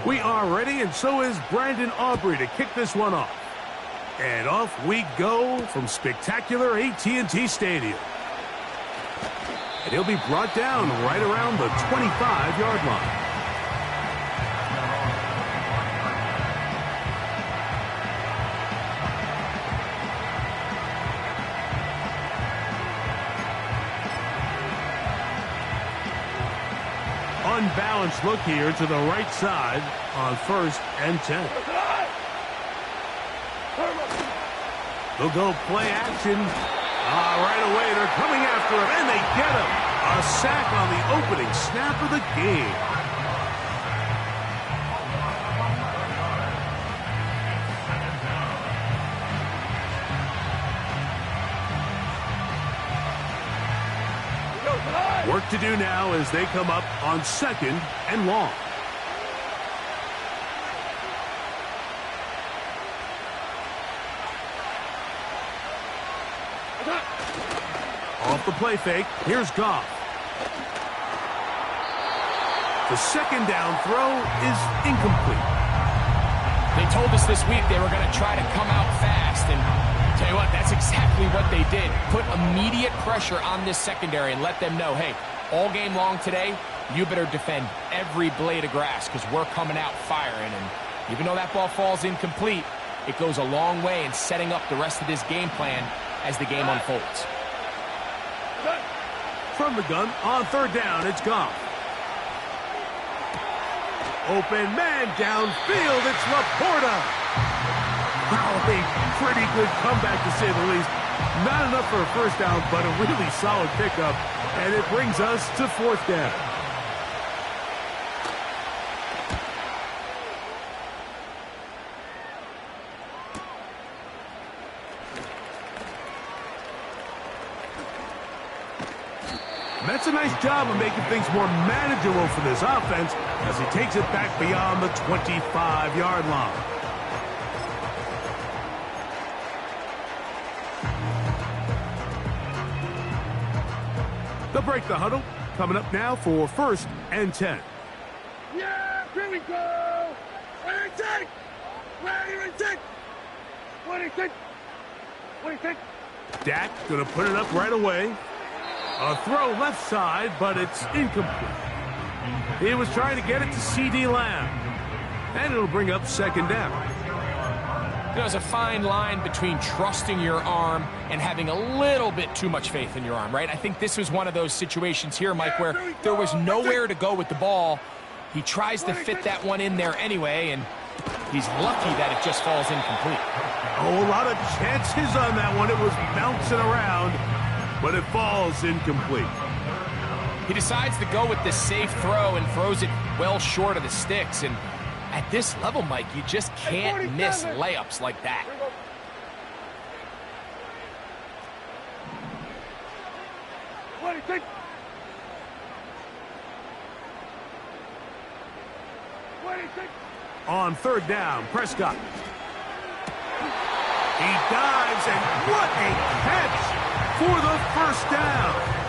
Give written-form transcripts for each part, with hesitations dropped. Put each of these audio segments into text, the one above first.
We are ready, and so is Brandon Aubrey to kick this one off. And off we go from spectacular AT&T Stadium. And he'll be brought down right around the 25-yard line. Unbalanced look here to the right side on 1st and 10. They'll go play action. Right away, they're coming after him, and they get him. A sack on the opening snap of the game. Work to do now as they come up on 2nd and long. Off the play fake, here's Goff. The 2nd down throw is incomplete. They told us this week they were going to try to come out fast, and tell you what, that's exactly what they did. Put immediate pressure on this secondary and let them know, hey, all game long today, you better defend every blade of grass because we're coming out firing. And even though that ball falls incomplete, it goes a long way in setting up the rest of this game plan as the game unfolds. From the gun, on 3rd down, it's Goff. Open man downfield, it's Laporta. A pretty good comeback, to say the least. Not enough for a 1st down, but a really solid pickup. And it brings us to 4th down. That's a nice job of making things more manageable for this offense as he takes it back beyond the 25-yard line. They'll break the huddle. Coming up now for 1st and 10. Yeah, here we go. Where is it? Where is it? What is it? What is it? Dak going to put it up right away. A throw left side, but it's incomplete. He was trying to get it to C.D. Lamb. And it'll bring up 2nd down. There's a fine line between trusting your arm and having a little bit too much faith in your arm, right? I think this was one of those situations here, Mike, where there was nowhere to go with the ball. He tries to fit that one in there anyway, and he's lucky that it just falls incomplete. Oh, a lot of chances on that one. It was bouncing around, but it falls incomplete. He decides to go with the safe throw and throws it well short of the sticks, and at this level, Mike, you just can't miss layups like that. On 3rd down, Prescott. He dives, and what a catch for the 1st down.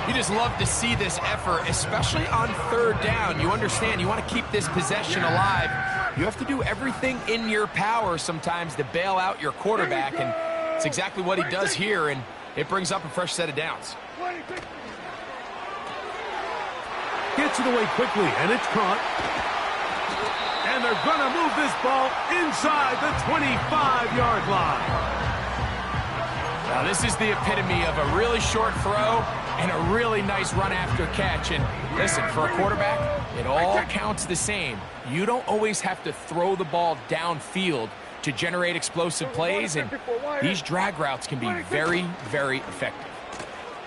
You just love to see this effort, especially on 3rd down. You understand, you want to keep this possession alive. You have to do everything in your power sometimes to bail out your quarterback, and it's exactly what he does here, and it brings up a fresh set of downs. Gets it away quickly, and it's caught. And they're going to move this ball inside the 25-yard line. Now, this is the epitome of a really short throw and a really nice run after catch. And listen, for a quarterback, it all counts the same. You don't always have to throw the ball downfield to generate explosive plays, and these drag routes can be very, very effective.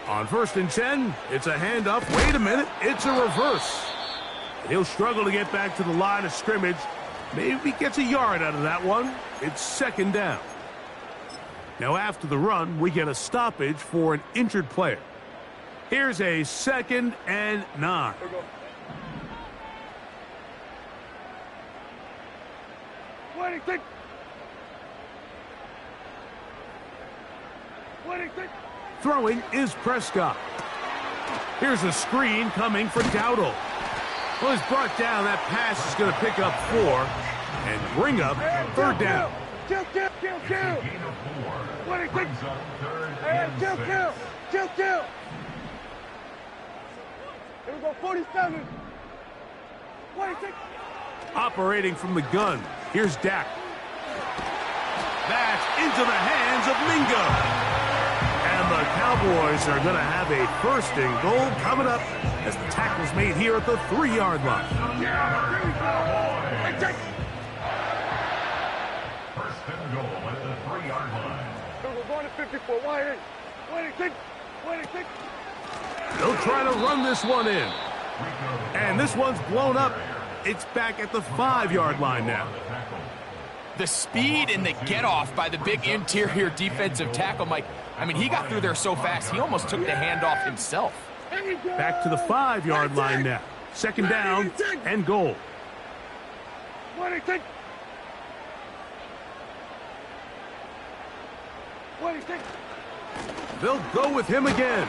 On 1st and 10, it's a handoff. Wait a minute, it's a reverse. He'll struggle to get back to the line of scrimmage. Maybe he gets a yard out of that one. It's 2nd down. Now after the run, we get a stoppage for an injured player. Here's a 2nd and 9. Throwing is Prescott. Here's a screen coming for Dowdle. Well, he's brought down. That pass is going to pick up 4 and bring up third down. Kill. 26. Kill. Here we go, 47. 26. Operating from the gun. Here's Dak. That's into the hands of Mingo. And the Cowboys are going to have a 1st and goal coming up as the tackle's made here at the 3-yard line. Yeah, here we go. 1st and goal at the 3-yard line. We're going to 54. 26. They'll try to run this one in. And this one's blown up. It's back at the 5-yard line now. The speed and the get-off by the big interior defensive tackle, Mike. I mean, he got through there so fast, he almost took the handoff himself. Back to the 5-yard line now. 2nd down and goal. 26. They'll go with him again.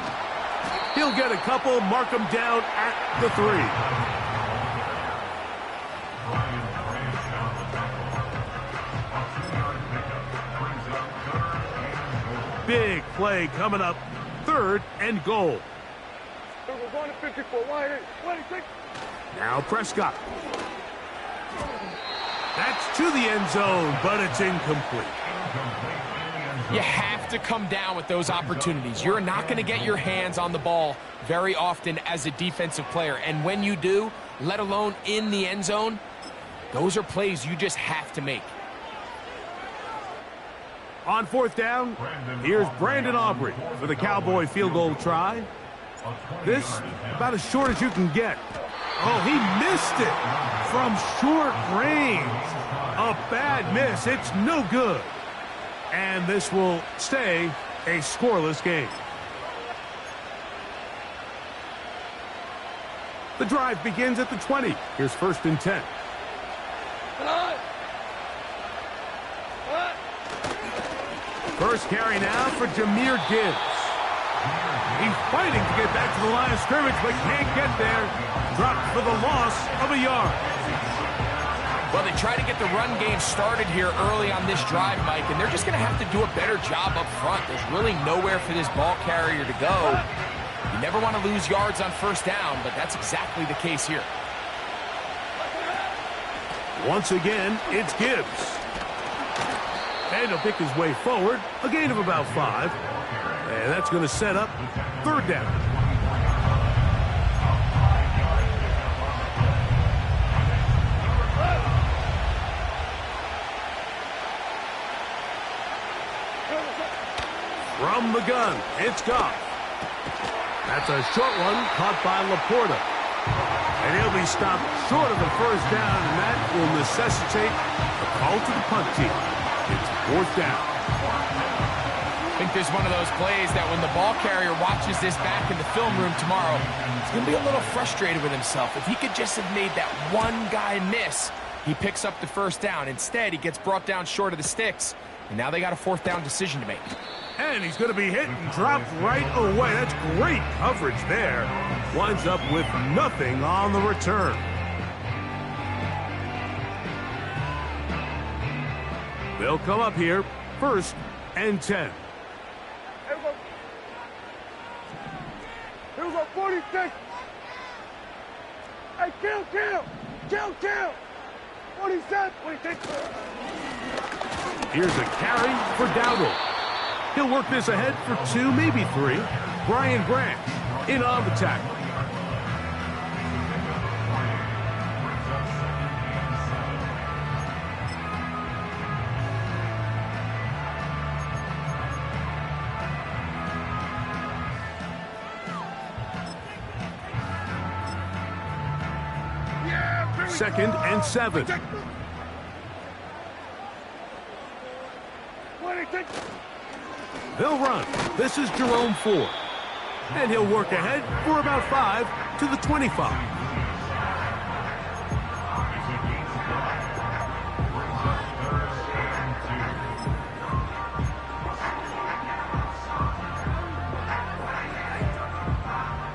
He'll get a couple, mark him down at the 3. Big play coming up. 3rd and goal. We're going to 54. 26. Now Prescott. That's to the end zone, but it's incomplete. You have to come down with those opportunities. You're not going to get your hands on the ball very often as a defensive player. And when you do, let alone in the end zone, those are plays you just have to make. On 4th down, here's Brandon Aubrey for the Cowboy field goal try. This about as short as you can get. Oh, he missed it from short range. A bad miss. It's no good. And this will stay a scoreless game. The drive begins at the 20. Here's 1st and 10. First carry now for Jahmyr Gibbs. He's fighting to get back to the line of scrimmage, but can't get there. Dropped for the loss of a yard. Well, they try to get the run game started here early on this drive, Mike, and they're just going to have to do a better job up front. There's really nowhere for this ball carrier to go. You never want to lose yards on 1st down, but that's exactly the case here. Once again, it's Gibbs. And he'll pick his way forward, a gain of about 5. And that's going to set up 3rd down. From the gun, it's Goff. That's a short one caught by Laporta. And he'll be stopped short of the 1st down, and that will necessitate a call to the punt team. It's 4th down. I think there's one of those plays that when the ball carrier watches this back in the film room tomorrow, he's going to be a little frustrated with himself. If he could just have made that one guy miss, he picks up the 1st down. Instead, he gets brought down short of the sticks, and now they got a 4th down decision to make. And he's going to be hit and dropped right away. That's great coverage there. Winds up with nothing on the return. They'll come up here, 1st and 10. Here we go, 46. Hey, kill. 47, 26. Here's a carry for Dowdle. He'll work this ahead for 2, maybe 3. Brian Branch in on the tackle. Yeah, 2nd and 7. 26. They'll run. This is Jerome Ford. And he'll work ahead for about 5 to the 25.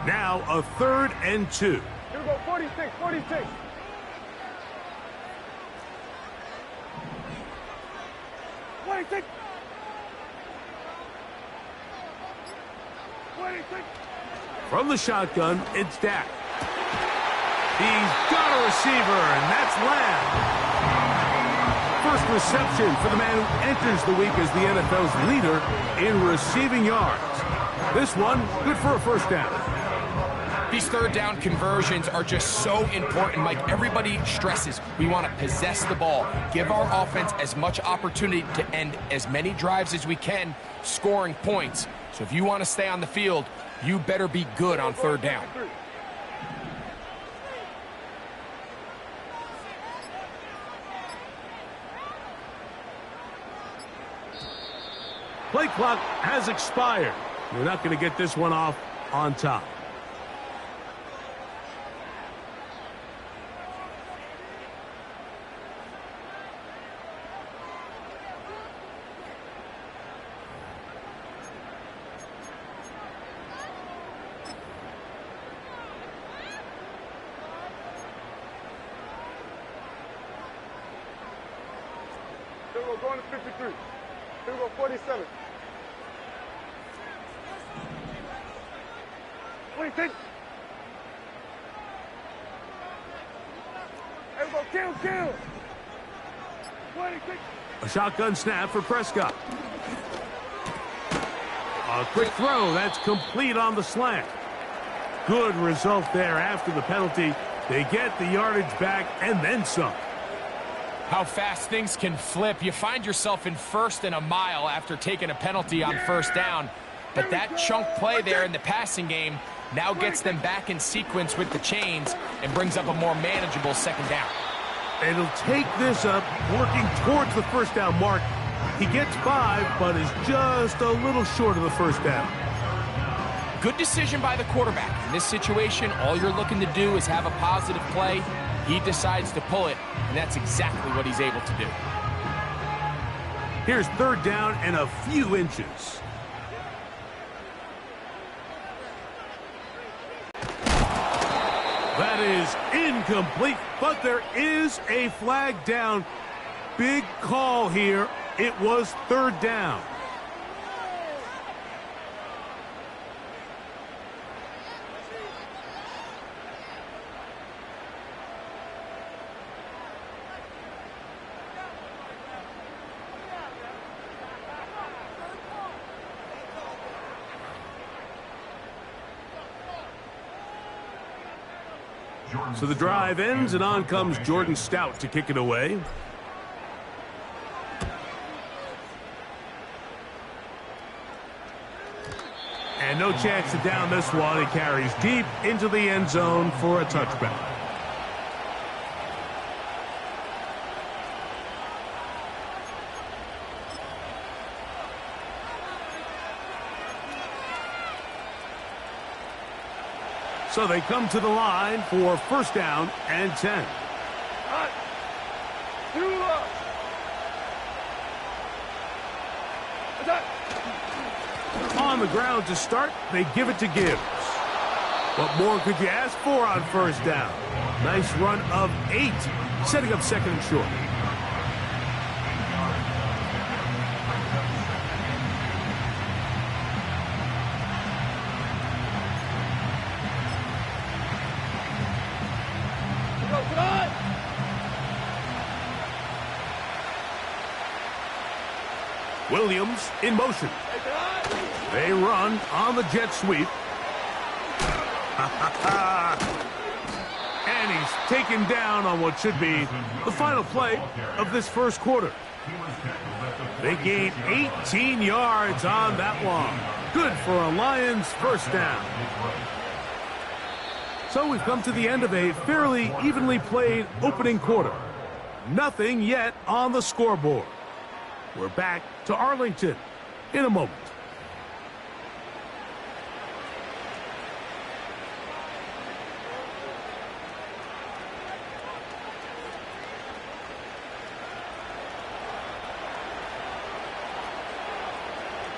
Now a 3rd and 2. Here we go, 46, 46. 26. 26. From the shotgun, it's Dak. He's got a receiver, and that's Lamb. First reception for the man who enters the week as the NFL's leader in receiving yards. This one, good for a first down. These 3rd down conversions are just so important, Mike. Everybody stresses we want to possess the ball, give our offense as much opportunity to end as many drives as we can, scoring points. So if you want to stay on the field, you better be good on 3rd down. Play clock has expired. You're not going to get this one off on top. Here we go, going to 53. Here we go, 47. 26. Here we go, kill. 26. A shotgun snap for Prescott. A quick throw. That's complete on the slant. Good result there after the penalty. They get the yardage back and then some. How fast things can flip. You find yourself in 1st and a mile after taking a penalty on 1st down. But that chunk play there in the passing game now gets them back in sequence with the chains and brings up a more manageable 2nd down. It'll take this up, working towards the first down mark. He gets 5, but is just a little short of the first down. Good decision by the quarterback. In this situation, all you're looking to do is have a positive play. He decides to pull it, and that's exactly what he's able to do. Here's 3rd down and a few inches. That is incomplete, but there is a flag down. Big call here. It was 3rd down. So the drive ends, and on comes Jordan Stout to kick it away. And no chance to down this one. It carries deep into the end zone for a touchback. So they come to the line for 1st down and 10. Hot. 2 up. Attack. On the ground to start, they give it to Gibbs. What more could you ask for on 1st down? Nice run of 8, setting up 2nd and short. Williams in motion. They run on the jet sweep. And he's taken down on what should be the final play of this 1st quarter. They gain 18 yards on that one. Good for a Lions 1st down. So we've come to the end of a fairly evenly played opening quarter. Nothing yet on the scoreboard. We're back to Arlington in a moment.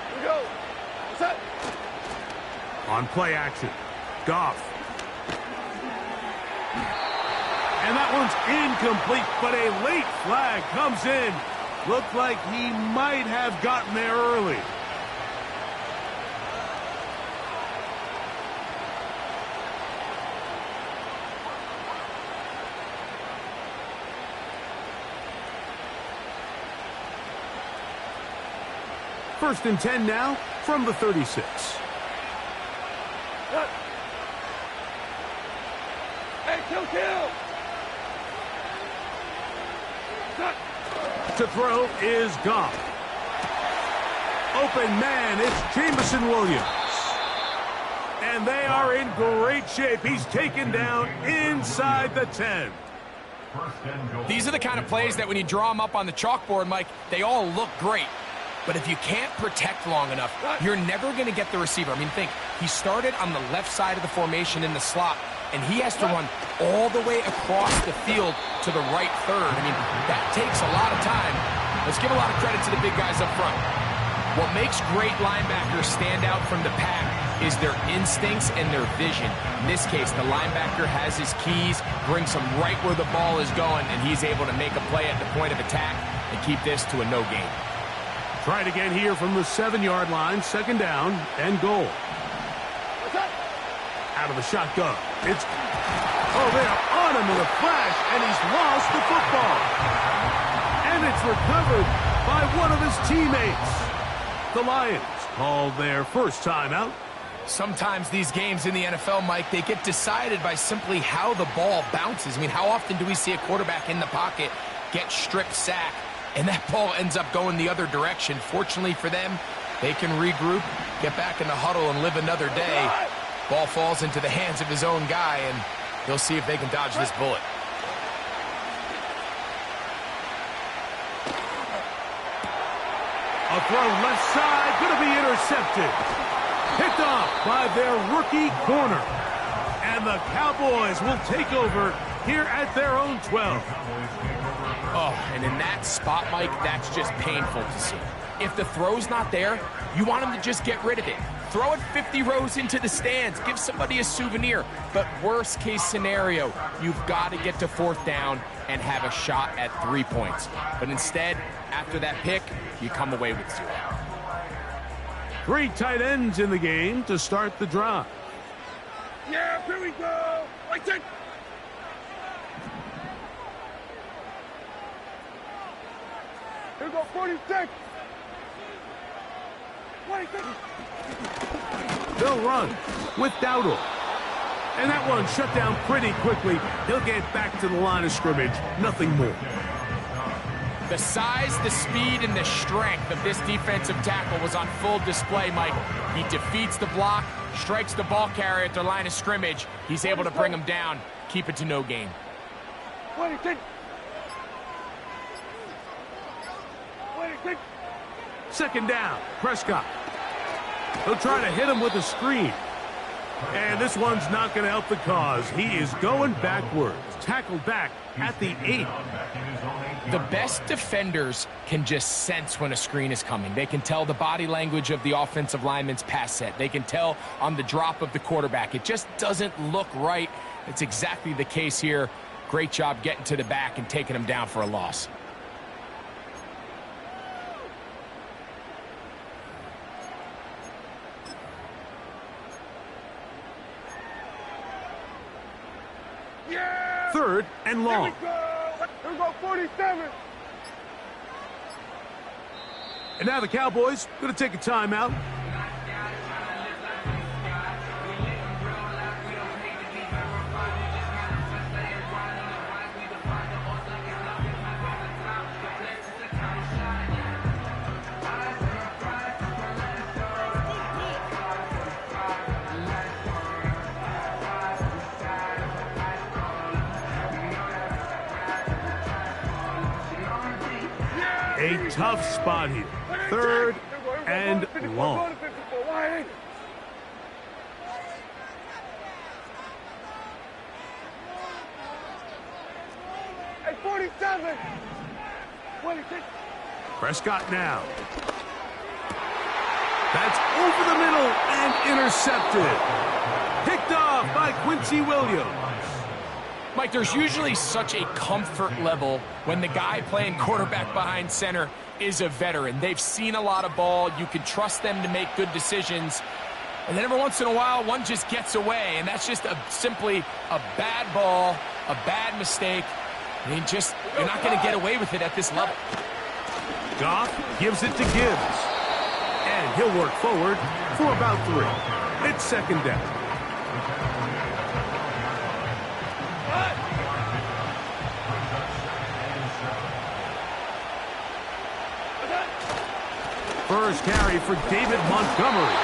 Here we go. Set. On play action, Goff. And that one's incomplete, but a late flag comes in. Looked like he might have gotten there early. First and 10 now from the 36. Hey, kill! To throw is Goff. Open man, it's Jameson Williams. And they are in great shape. He's taken down inside the 10. These are the kind of plays that when you draw them up on the chalkboard, Mike, they all look great. But if you can't protect long enough, you're never going to get the receiver. I mean, think, he started on the left side of the formation in the slot, and he has to run all the way across the field to the right third. I mean, that takes a lot of time. Let's give a lot of credit to the big guys up front. What makes great linebackers stand out from the pack is their instincts and their vision. In this case, the linebacker has his keys, brings them right where the ball is going, and he's able to make a play at the point of attack and keep this to a no gain. Try it again here from the 7-yard line, second down and goal. Out of the shotgun. It's, they're on him in a flash, and he's lost the football. And it's recovered by one of his teammates. The Lions called their first timeout. Sometimes these games in the NFL, Mike, they get decided by simply how the ball bounces. I mean, how often do we see a quarterback in the pocket get strip sack, and that ball ends up going the other direction? Fortunately for them, they can regroup, get back in the huddle, and live another day. Ball falls into the hands of his own guy, and they'll see if they can dodge this bullet. A throw left side, going to be intercepted. Picked off by their rookie corner. And the Cowboys will take over here at their own 12. Oh, and in that spot, Mike, that's just painful to see. If the throw's not there, you want him to just get rid of it. Throw it 50 rows into the stands. Give somebody a souvenir. But worst case scenario, you've got to get to fourth down and have a shot at 3 points. But instead, after that pick, you come away with 0. 3 tight ends in the game to start the drive. Yeah, here we go. Right there. Here we go, 46. 26. They'll run with Dowdle. And that one shut down pretty quickly. He'll get back to the line of scrimmage. Nothing more. The size, the speed, and the strength of this defensive tackle was on full display, Mike. He defeats the block, strikes the ball carrier at the line of scrimmage. He's able to bring him down, keep it to no gain. 26. 26. Second down, Prescott. He'll try to hit him with a screen. And this one's not going to help the cause. He is going backwards. Tackled back at the 8. The best defenders can just sense when a screen is coming. They can tell the body language of the offensive lineman's pass set. They can tell on the drop of the quarterback. It just doesn't look right. It's exactly the case here. Great job getting to the back and taking him down for a loss. Yeah! Third and long. Here we go, 47. And now the Cowboys going to take a timeout. A tough spot here. Third and long. Hey, 47. 26. Prescott now. That's over the middle and intercepted. Picked off by Quincy Williams. Mike, there's usually such a comfort level when the guy playing quarterback behind center is a veteran. They've seen a lot of ball. You can trust them to make good decisions. And then every once in a while, one just gets away, and that's just simply a bad ball, a bad mistake. I mean, you're not going to get away with it at this level. Goff gives it to Gibbs. And he'll work forward for about 3. It's second down. First carry for David Montgomery.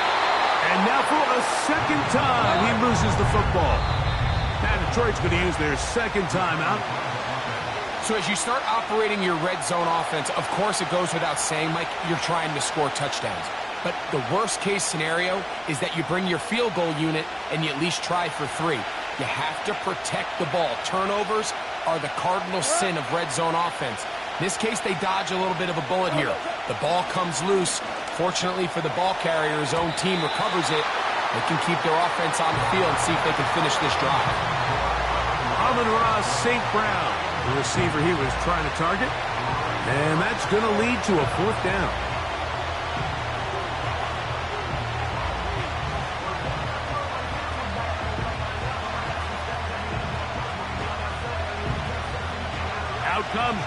And now for a second time, he loses the football. Now Detroit's going to use their second timeout. So as you start operating your red zone offense, of course it goes without saying, Mike, you're trying to score touchdowns. But the worst case scenario is that you bring your field goal unit and you at least try for 3. You have to protect the ball. Turnovers are the cardinal sin of red zone offense. In this case, they dodge a little bit of a bullet here. The ball comes loose. Fortunately for the ball carrier, his own team recovers it. They can keep their offense on the field and see if they can finish this drive. Amon-Ra St. Brown, the receiver he was trying to target. And that's going to lead to a 4th down. Out comes.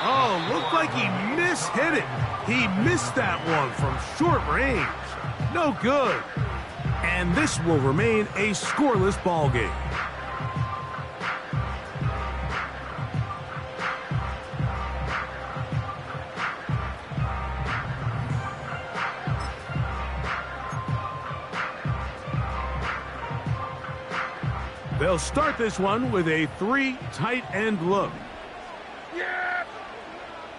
Oh, looked like he mishit it. He missed that one from short range. No good. And this will remain a scoreless ball game. They'll start this one with a 3 tight end look. Yeah!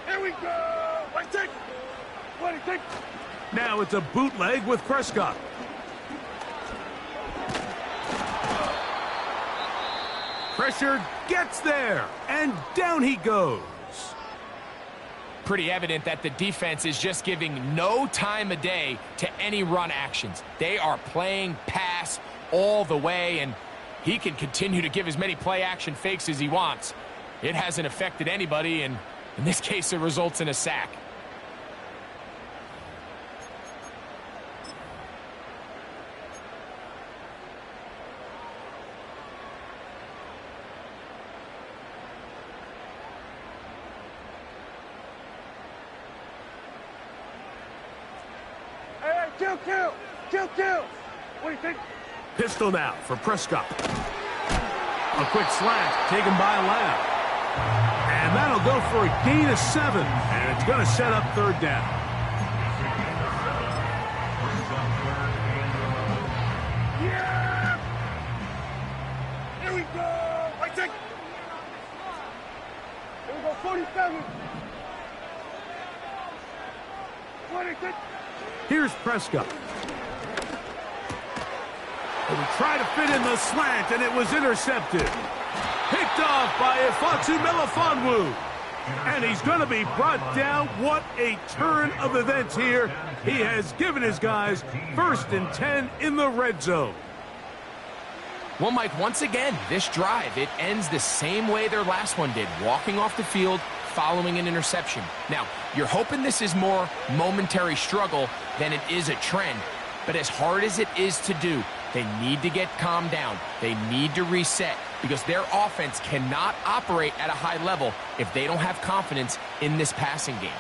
Here we go! Wait, take! Wait, take! Now it's a bootleg with Prescott. Pressure gets there, and down he goes. Pretty evident that the defense is just giving no time of day to any run actions. They are playing pass all the way, and he can continue to give as many play-action fakes as he wants. It hasn't affected anybody, and in this case, it results in a sack. Hey, kill! What do you think? Pistol now for Prescott. A quick slant taken by Lamb. And that'll go for a gain of 7. And it's going to set up 3rd down. Yeah! Here we go! Wait, take! Here we go, 47! 26! Here's Prescott. And we try to fit in the slant, and it was intercepted. Picked off by Ifotu Melifonwu. And he's going to be brought down. What a turn of events here. He has given his guys 1st and 10 in the red zone. Well, Mike, once again, this drive, it ends the same way their last one did, walking off the field, following an interception. Now, you're hoping this is more momentary struggle than it is a trend, but as hard as it is to do, they need to get calmed down. They need to reset because their offense cannot operate at a high level if they don't have confidence in this passing game.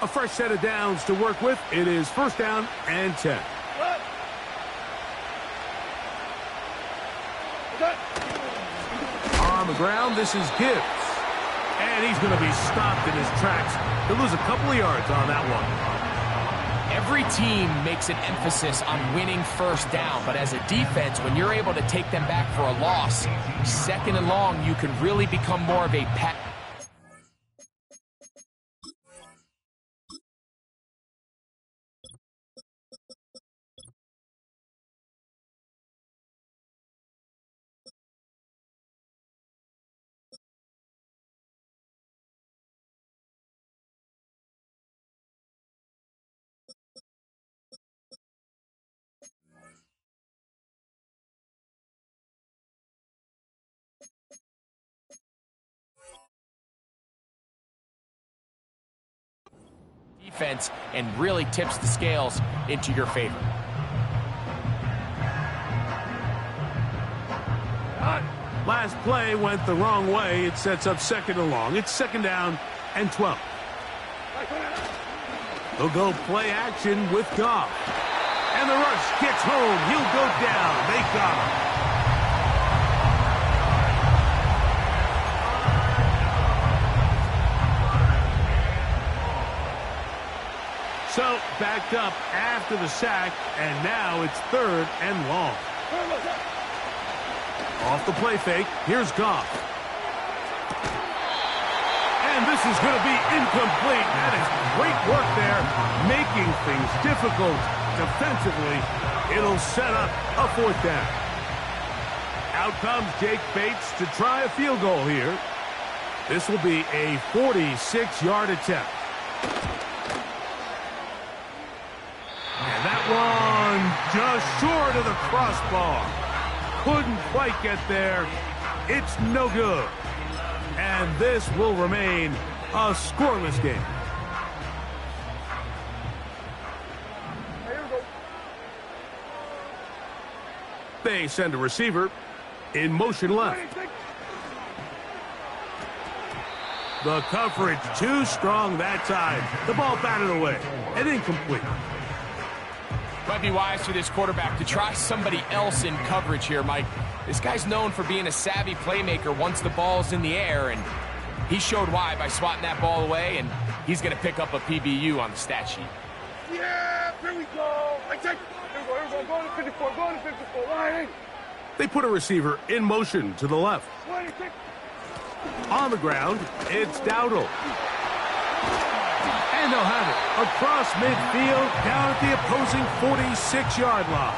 A fresh set of downs to work with. It is 1st down and 10. What? On the ground, this is Gibbs. And he's going to be stopped in his tracks. He'll lose a couple of yards on that one. Every team makes an emphasis on winning 1st down, but as a defense, when you're able to take them back for a loss, 2nd and long, you can really become more of a defense and really tips the scales into your favor. Last play went the wrong way. It sets up second and long. It's second down and 12. They'll go play action with Goff. And the rush gets home. He'll go down. They got him. So, backed up after the sack, and now it's third and long. Off the play fake, here's Goff. And this is going to be incomplete. That is great work there, making things difficult defensively. It'll set up a fourth down. Out comes Jake Bates to try a field goal here. This will be a 46-yard attempt. And that one just short of the crossbar. Couldn't quite get there. It's no good. And this will remain a scoreless game. They send a receiver in motion left. The coverage too strong that time. The ball batted away and incomplete. Might be wise for this quarterback to try somebody else in coverage here, Mike. This guy's known for being a savvy playmaker once the ball's in the air, and he showed why by swatting that ball away, and he's going to pick up a PBU on the stat sheet. Yeah, here we go. I take. Here we go. Going to 54. Going to 54. Line. They put a receiver in motion to the left. 26. On the ground, it's Dowdle. And they'll have it across midfield down at the opposing 46-yard line.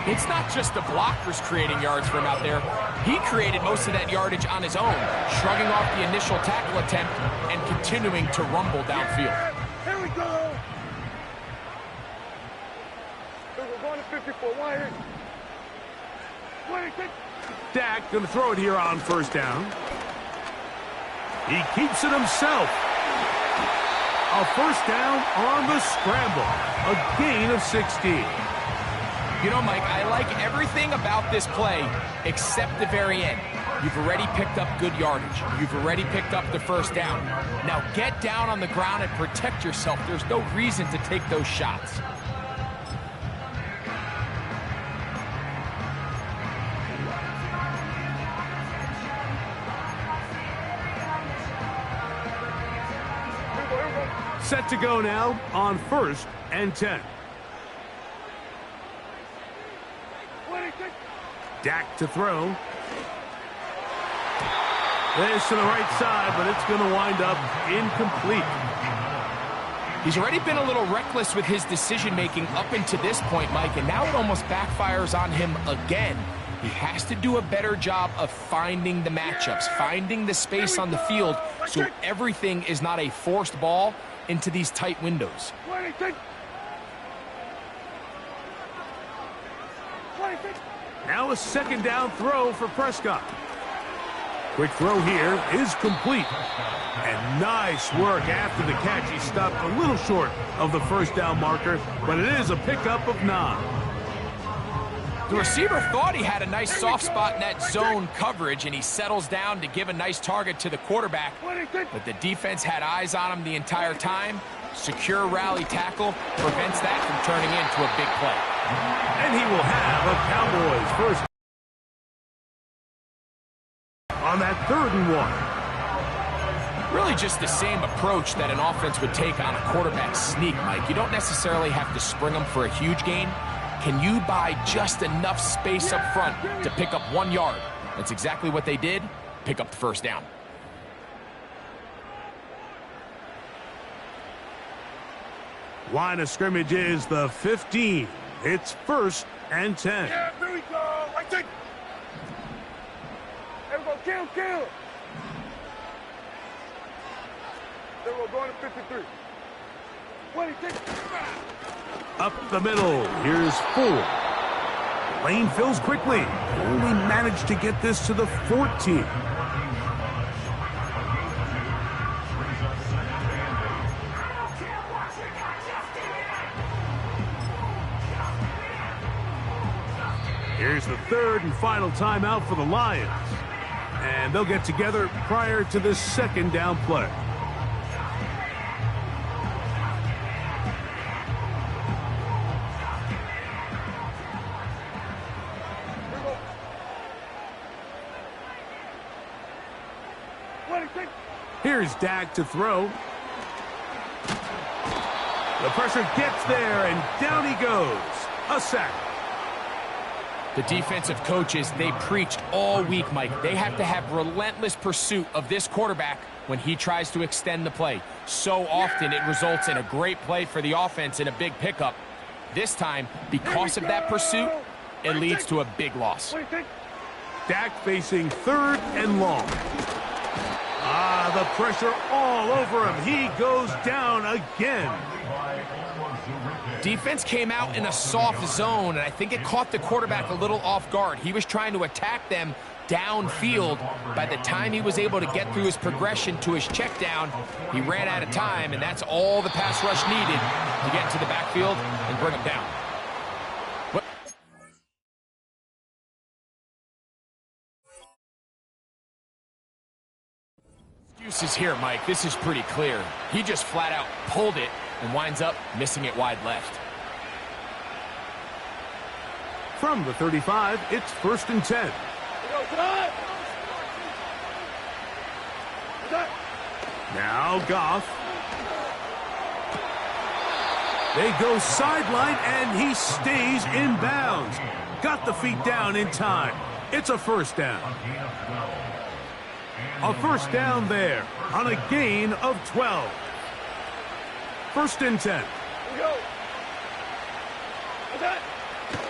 It's not just the blockers creating yards for him out there. He created most of that yardage on his own, shrugging off the initial tackle attempt and continuing to rumble downfield. Here we go. We're going to 54. Line. 26. Dak going to throw it here on first down. He keeps it himself. A first down on the scramble. A gain of 16. You know, Mike, I like everything about this play except the very end. You've already picked up good yardage. You've already picked up the first down. Now get down on the ground and protect yourself. There's no reason to take those shots. Set to go now on first and 10. Dak to throw. This to the right side, but it's going to wind up incomplete. He's already been a little reckless with his decision-making up until this point, Mike, and now it almost backfires on him again. He has to do a better job of finding the matchups, finding the space on the field so everything is not a forced ball into these tight windows. 26. Now a second down throw for Prescott. Quick throw here is complete. And nice work after the catch. He stopped a little short of the first down marker, but it is a pickup of 9. The receiver thought he had a nice soft spot in that zone coverage, and he settles down to give a nice target to the quarterback. But the defense had eyes on him the entire time. Secure rally tackle prevents that from turning into a big play. And he will have a Cowboys first on that 3rd and 1. Really just the same approach that an offense would take on a quarterback sneak, Mike. You don't necessarily have to spring them for a huge gain. Can you buy just enough space up front to pick up 1 yard? That's exactly what they did. Pick up the first down. Line of scrimmage is the 15. It's 1st and 10. Yeah, here we go. I take. Everybody, kill. Then we're going to 53. 26. Up the middle, here's 4. Lane fills quickly. Only managed to get this to the 14. Here's the third and final timeout for the Lions. And they'll get together prior to this second down play. Here's Dak to throw. The pressure gets there, and down he goes. A sack. The defensive coaches, they preached all week, Mike. They have to have relentless pursuit of this quarterback when he tries to extend the play. So often it results in a great play for the offense and a big pickup. This time, because of that pursuit, it leads to a big loss. Dak facing third and long. The pressure all over him. He goes down again. Defense came out in a soft zone, and I think it caught the quarterback a little off guard. He was trying to attack them downfield. By the time he was able to get through his progression to his check down, he ran out of time, and that's all the pass rush needed to get into the backfield and bring him down. Excuses here, Mike. This is pretty clear. He just flat out pulled it and winds up missing it wide left. From the 35, it's 1st and 10. Now Goff. They go sideline, and he stays in bounds. Got the feet down in time. It's a first down. A first down there on a gain of 12. 1st and 10.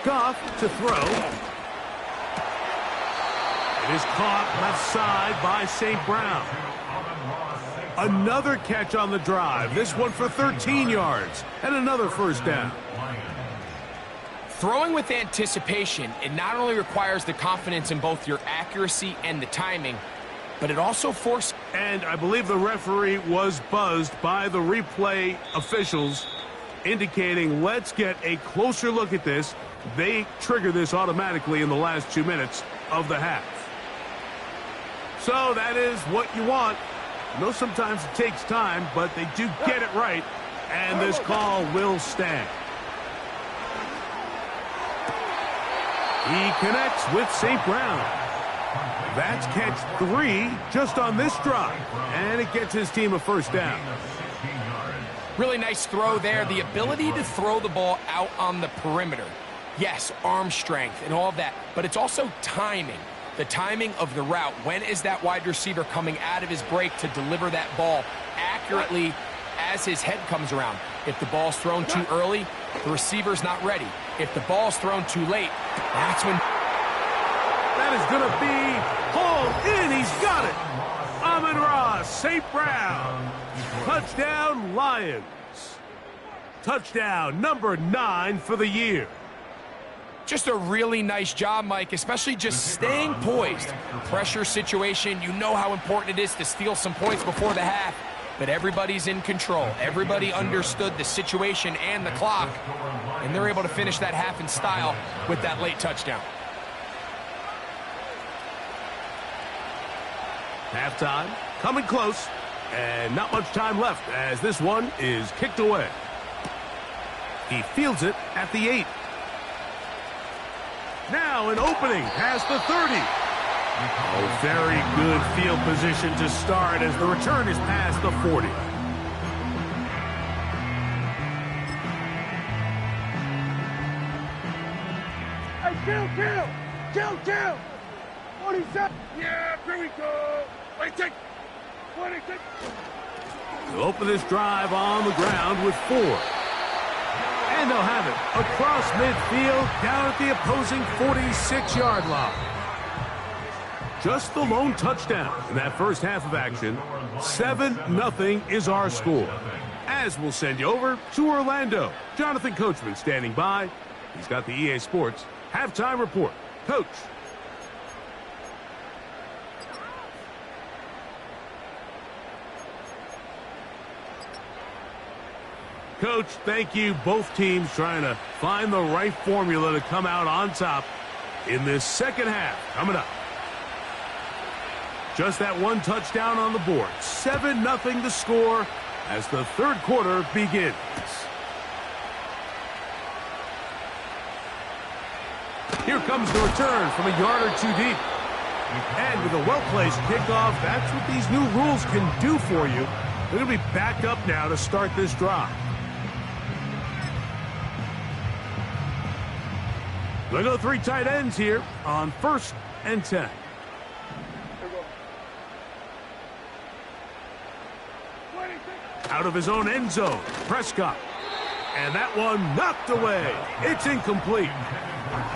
Goff to throw. It is caught left side by St. Brown. Another catch on the drive. This one for 13 yards and another first down. Throwing with anticipation, it not only requires the confidence in both your accuracy and the timing, but it also forces... And I believe the referee was buzzed by the replay officials, indicating let's get a closer look at this. They trigger this automatically in the last 2 minutes of the half. So that is what you want. I know sometimes it takes time, but they do get it right, and this call will stand. He connects with St. Brown. That's catch 3 just on this drive, and it gets his team a first down. Really nice throw there. The ability to throw the ball out on the perimeter. Yes, arm strength and all of that, but it's also timing. The timing of the route. When is that wide receiver coming out of his break to deliver that ball accurately as his head comes around? If the ball's thrown too early, the receiver's not ready. If the ball's thrown too late, that's when... That is going to be hauled in. He's got it. Amon-Ra St. Brown. Touchdown, Lions. Touchdown number 9 for the year. Just a really nice job, Mike, especially just staying poised. Pressure situation, you know how important it is to steal some points before the half, but everybody's in control. Everybody understood the situation and the clock, and they're able to finish that half in style with that late touchdown. Halftime coming close, and not much time left as this one is kicked away. He fields it at the 8. Now an opening past the 30. Oh, very good field position to start as the return is past the 40. Hey, kill! 47. Yeah, here we go. 26. They'll open this drive on the ground with 4. And they'll have it across midfield down at the opposing 46-yard line. Just the lone touchdown in that first half of action. 7-0 is our score. As we'll send you over to Orlando. Jonathan Coachman standing by. He's got the EA Sports halftime report. Coach. Coach, thank you. Both teams trying to find the right formula to come out on top. in this second half coming up. Just that one touchdown on the board. 7-0 the score as the third quarter begins. Here comes the return from a yard or two deep. And with a well-placed kickoff, that's what these new rules can do for you. They're going to be backed up now to start this drive. They'll go 3 tight ends here on 1st and 10. Out of his own end zone, Prescott. And that one knocked away. It's incomplete.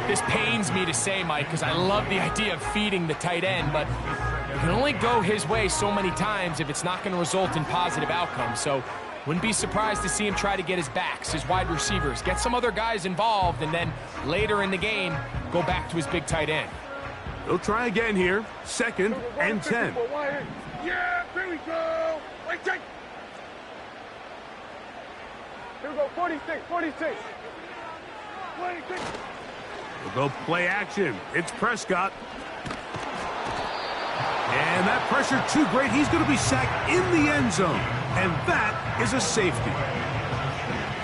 This pains me to say, Mike, because I love the idea of feeding the tight end, but it can only go his way so many times if it's not going to result in positive outcomes. So wouldn't be surprised to see him try to get his backs, his wide receivers, get some other guys involved, and then later in the game, go back to his big tight end. They'll try again here, 2nd and 10. Yeah, here we go. Wait, check. Here we go, 46, 46. 26. We'll go play action. It's Prescott. And that pressure too great. He's going to be sacked in the end zone. And that is a safety.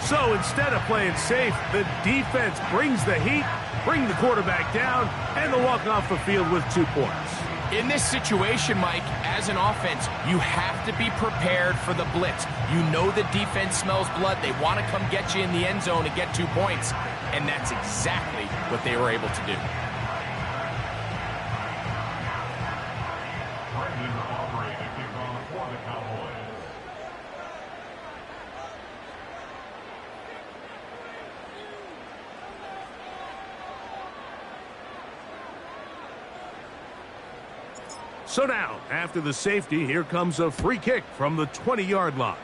So instead of playing safe, the defense brings the heat, bring the quarterback down, and they'll walk off the field with 2 points. In this situation, Mike, as an offense, you have to be prepared for the blitz. You know the defense smells blood. They want to come get you in the end zone and get 2 points. And that's exactly what they were able to do. Operating kickoff for the Cowboys. So now, after the safety, here comes a free kick from the 20-yard line.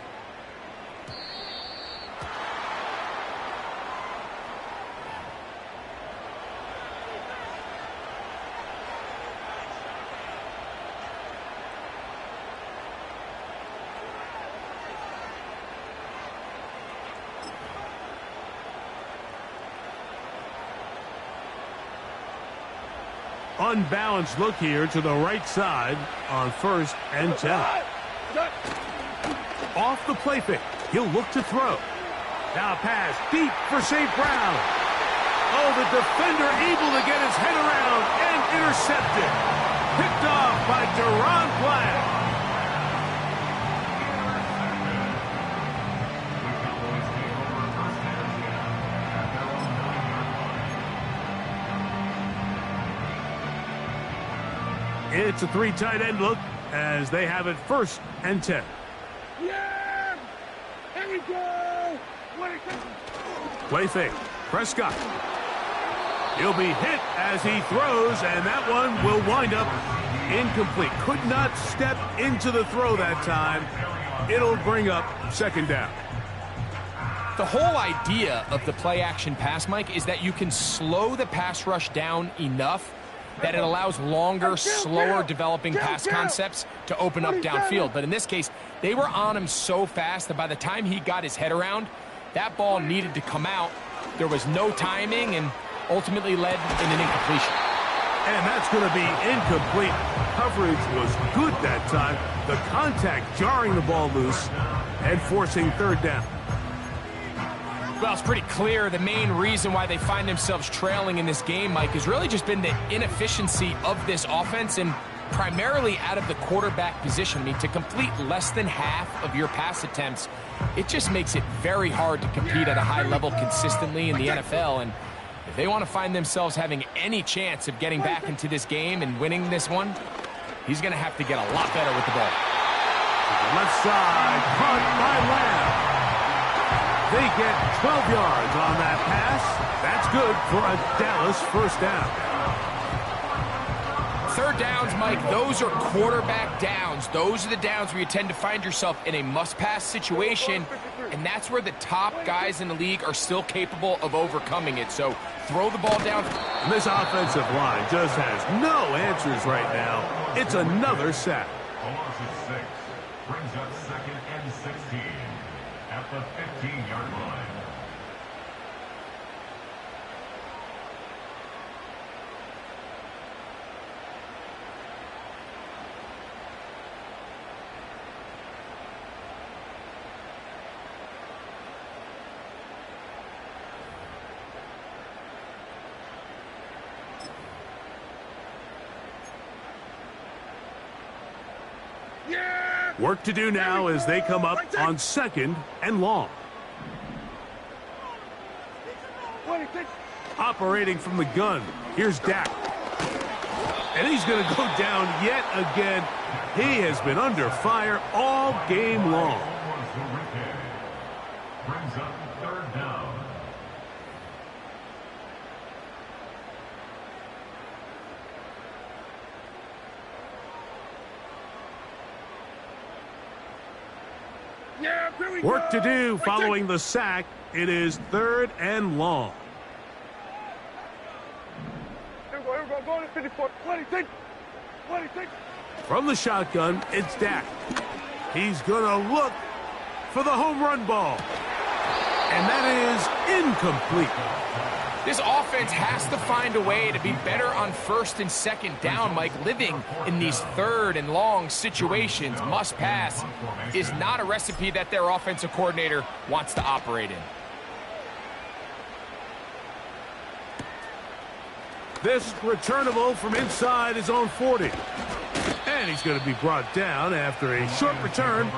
Unbalanced look here to the right side on 1st and 10. Off the play fake. He'll look to throw. Now pass deep for St. Brown. Oh, the defender able to get his head around and intercepted. Picked off by Deron Bland. It's a 3 tight end look as they have it 1st and 10. Yeah! Here we go! Play fake. Prescott. He'll be hit as he throws, and that one will wind up incomplete. Could not step into the throw that time. It'll bring up 2nd down. The whole idea of the play-action pass, Mike, is that you can slow the pass rush down enough that it allows longer, slower developing pass concepts to open up downfield. But in this case, they were on him so fast that by the time he got his head around, that ball needed to come out. There was no timing and ultimately led in an incompletion. And that's going to be incomplete. Coverage was good that time. The contact jarring the ball loose and forcing 3rd down. Well, it's pretty clear the main reason why they find themselves trailing in this game, Mike, has really just been the inefficiency of this offense and primarily out of the quarterback position. I mean, to complete less than half of your pass attempts, it just makes it very hard to compete at a high level consistently in the NFL. And if they want to find themselves having any chance of getting back into this game and winning this one, he's going to have to get a lot better with the ball. To the left side, caught by Lamb. They get 12 yards on that pass. That's good for a Dallas 1st down. 3rd downs, Mike, those are quarterback downs. Those are the downs where you tend to find yourself in a must-pass situation, and that's where the top guys in the league are still capable of overcoming it. So throw the ball down. And this offensive line just has no answers right now. It's another sack. Velocity 6 brings up 2nd and 16 at the 15-yard line. Work to do now as they come up on 2nd and long. 26. Operating from the gun, here's Dak. And he's going to go down yet again. He has been under fire all game long. Brings up 3rd down. Yeah, here we Work to go. do following the sack. It is 3rd and long. Here we go. Go to 54. 26. 26. From the shotgun, it's Dak. He's going to look for the home run ball. And that is incomplete. This offense has to find a way to be better on 1st and 2nd down, Mike. Living in these 3rd and long situations, must pass, is not a recipe that their offensive coordinator wants to operate in. This returnable from inside his own 40. And he's going to be brought down after a short return.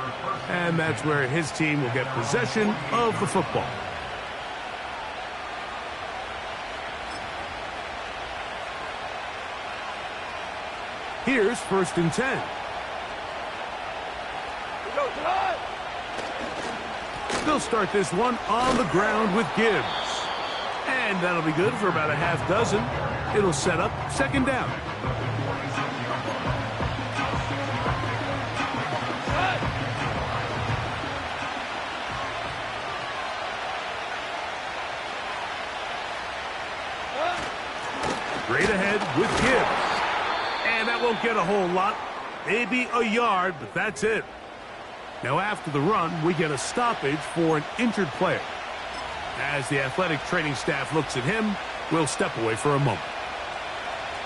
And that's where his team will get possession of the football. Here's 1st and 10. Go, tonight. They'll start this one on the ground with Gibbs. And that'll be good for about a half dozen. It'll set up 2nd down. Straight ahead with Gibbs. And that won't get a whole lot. Maybe a yard, but that's it. Now after the run, we get a stoppage for an injured player. As the athletic training staff looks at him, we'll step away for a moment.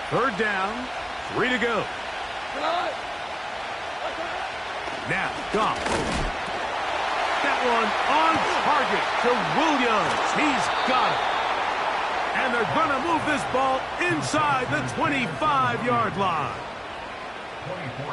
3rd down, 3 to go. Now, Goff. That one on target to Williams. He's got it. And they're going to move this ball inside the 25-yard line.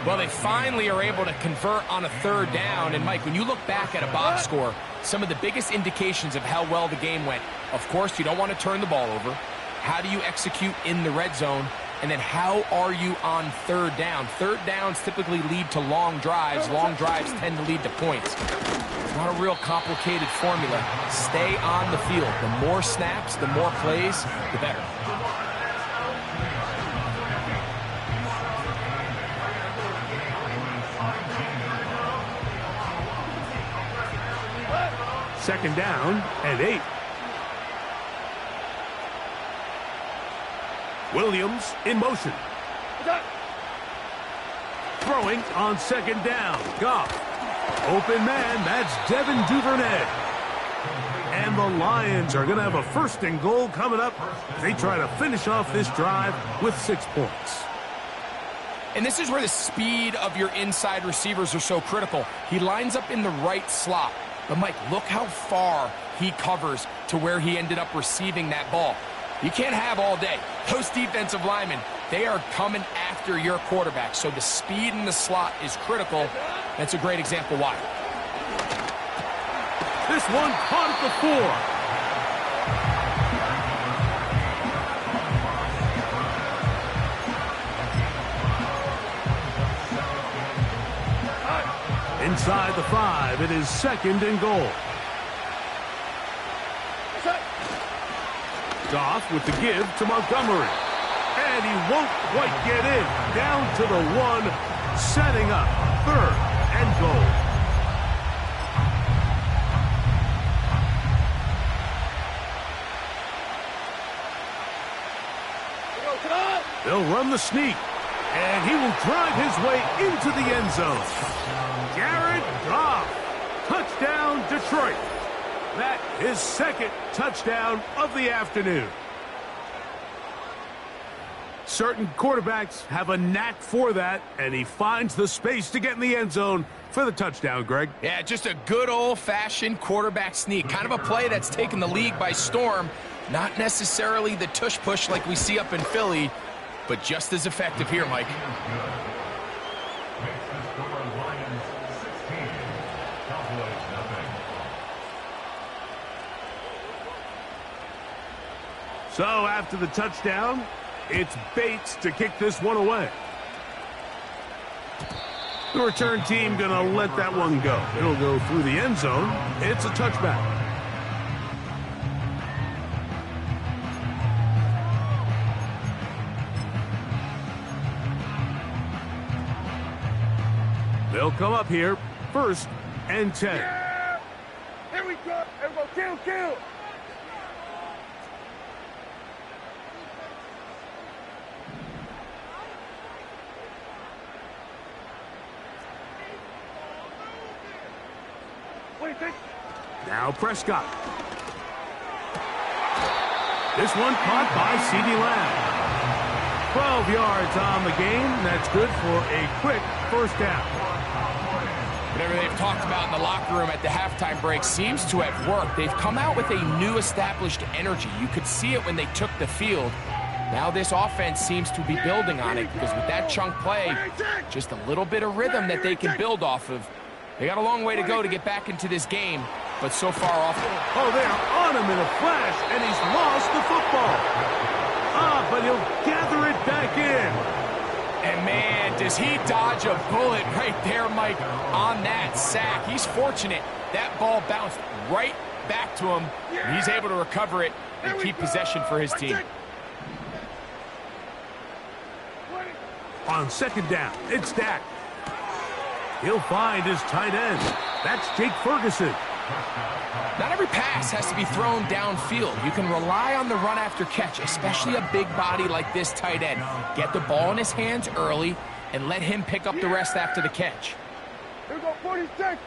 Well, they finally are able to convert on a 3rd down. And, Mike, when you look back at a box score, some of the biggest indications of how well the game went, of course, you don't want to turn the ball over. How do you execute in the red zone? And then how are you on 3rd down? 3rd downs typically lead to long drives. Long drives tend to lead to points. It's not a real complicated formula. Stay on the field. The more snaps, the more plays, the better. Second down and 8. Williams in motion. Throwing on 2nd down. Goff. Open man, that's Devin Duvernay. And the Lions are going to have a 1st and goal coming up. They try to finish off this drive with 6 points. And this is where the speed of your inside receivers are so critical. He lines up in the right slot. But, Mike, look how far he covers to where he ended up receiving that ball. You can't have all day. Those defensive linemen, they are coming after your quarterback. So the speed in the slot is critical. That's a great example why. This one caught at the 4. Inside the 5, it is 2nd and goal. Goff with the give to Montgomery. And he won't quite get in. Down to the 1, setting up 3rd and goal. They'll run the sneak. And he will drive his way into the end zone. Jared Goff. Touchdown, Detroit. That is 2nd touchdown of the afternoon. Certain quarterbacks have a knack for that, and he finds the space to get in the end zone for the touchdown, Greg. Yeah, just a good old-fashioned quarterback sneak. Kind of a play that's taken the league by storm. Not necessarily the tush-push like we see up in Philly, but just as effective here, Mike. So after the touchdown, it's Bates to kick this one away. The return team going to let that one go. It'll go through the end zone. It's a touchback. They'll come up here, 1st and 10. Yeah! Here we go. Everyone, kill. What do you think? Now Prescott. This one caught by CeeDee Lamb. 12 yards on the game. That's good for a quick first down. Whatever they've talked about in the locker room at the halftime break seems to have worked. They've come out with a new established energy. You could see it when they took the field. Now this offense seems to be building on it because with that chunk play, just a little bit of rhythm that they can build off of. They got a long way to go to get back into this game, but so far off. Oh, they're on him in a flash, and he's lost the football. But he'll gather it back in. And, man, does he dodge a bullet right there, Mike, on that sack. He's fortunate. That ball bounced right back to him. And he's able to recover it and keep possession for his team. On 2nd down, it's Dak. He'll find his tight end. That's Jake Ferguson. Not every pass has to be thrown downfield. You can rely on the run after catch, especially a big body like this tight end. Get the ball in his hands early and let him pick up the rest after the catch. Here we go, 46.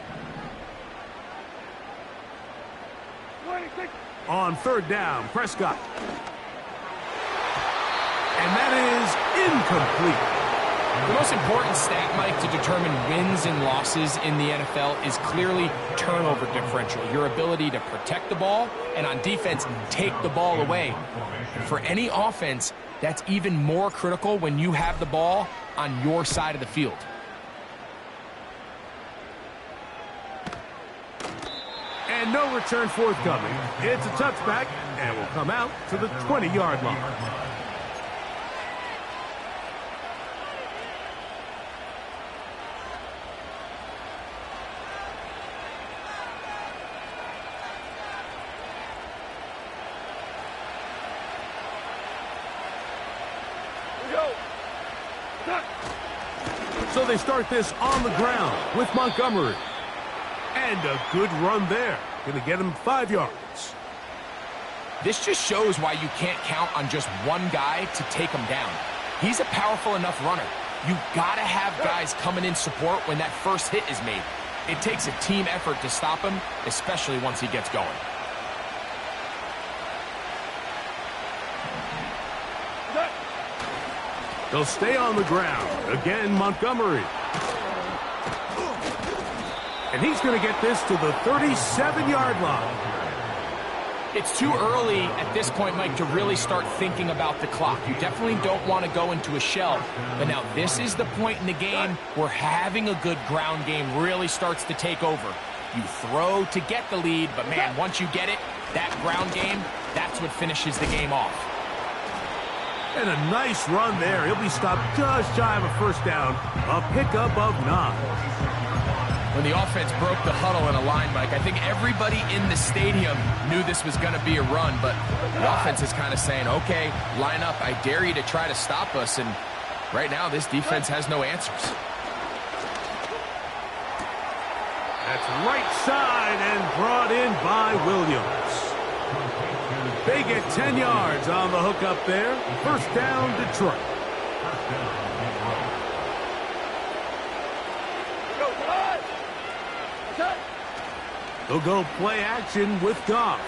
26. On 3rd down, Prescott. And that is incomplete. The most important stat, Mike, to determine wins and losses in the NFL is clearly turnover differential, your ability to protect the ball and on defense take the ball away. And for any offense, that's even more critical when you have the ball on your side of the field. And no return forthcoming. It's a touchback and will come out to the 20-yard line. So they start this on the ground with Montgomery. And a good run there. Going to get him 5 yards. This just shows why you can't count on just one guy to take him down. He's a powerful enough runner. You got to have guys coming in support when that first hit is made. It takes a team effort to stop him, especially once he gets going. They'll stay on the ground. Again, Montgomery. And he's going to get this to the 37-yard line. It's too early at this point, Mike, to really start thinking about the clock. You definitely don't want to go into a shell. But now this is the point in the game where having a good ground game really starts to take over. You throw to get the lead, but man, once you get it, that ground game, that's what finishes the game off. And a nice run there. He'll be stopped just shy of a first down. A pickup of 9. When the offense broke the huddle in a line, Mike, I think everybody in the stadium knew this was going to be a run, but the offense is kind of saying, okay, line up. I dare you to try to stop us, and right now this defense has no answers. That's right side and brought in by Williams. They get 10 yards on the hook up there. First down, Detroit. They'll go play action with Goff.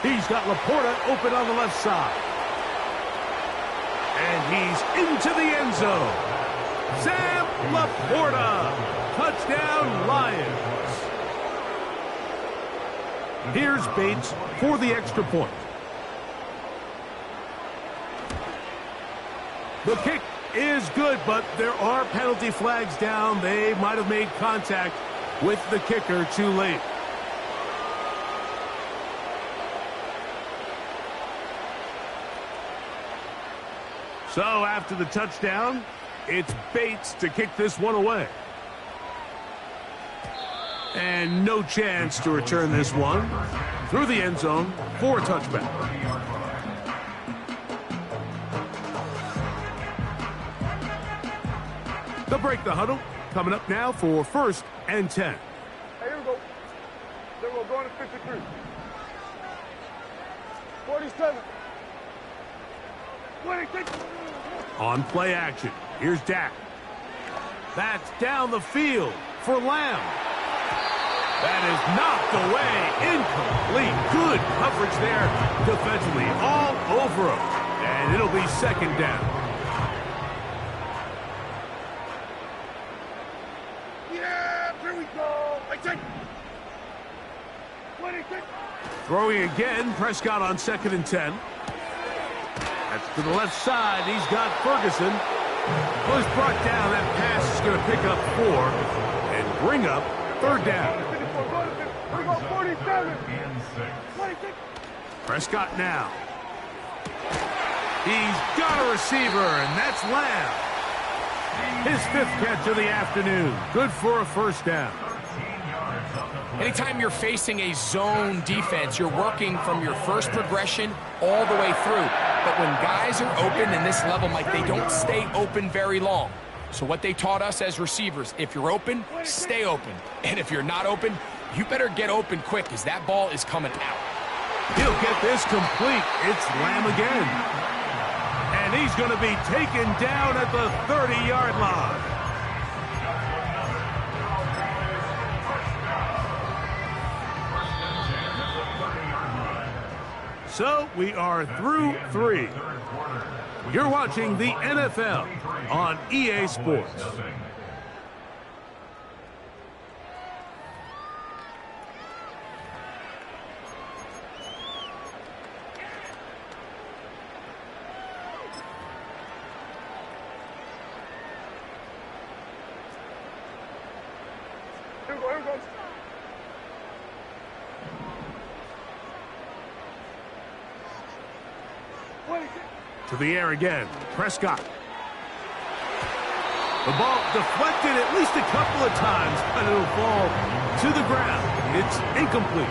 He's got Laporta open on the left side. And he's into the end zone. Sam Laporta. Touchdown, Lions. Here's Bates for the extra point. The kick is good, but there are penalty flags down. They might have made contact with the kicker too late. So after the touchdown, it's Bates to kick this one away. And no chance to return this one through the end zone for a touchback. They'll break the huddle. Coming up now for 1st and 10. Hey, here we go. Then we'll go to 53. 47. 26. On play action, here's Dak. That's down the field for Lamb. That is knocked away, incomplete. Good coverage there defensively, all over him. And it'll be 2nd down. Yeah, here we go. I take 26. Throwing again, Prescott on 2nd and 10. That's to the left side. He's got Ferguson. Was brought down. That pass is going to pick up 4 and bring up 3rd down. We go 47. 26. Prescott now. He's got a receiver, and that's Lamb. His 5th catch of the afternoon. Good for a 1st down. Anytime you're facing a zone defense, you're working from your first progression all the way through. But when guys are open in this level, Mike, they don't stay open very long. So what they taught us as receivers, if you're open, stay open. And if you're not open, you better get open quick because that ball is coming out. He'll get this complete. It's Lamb again. And he's going to be taken down at the 30-yard line. So we are through 3. You're watching the NFL on EA Sports. Here we go. To the air again, Prescott. The ball deflected at least a couple of times, but it'll fall to the ground. It's incomplete.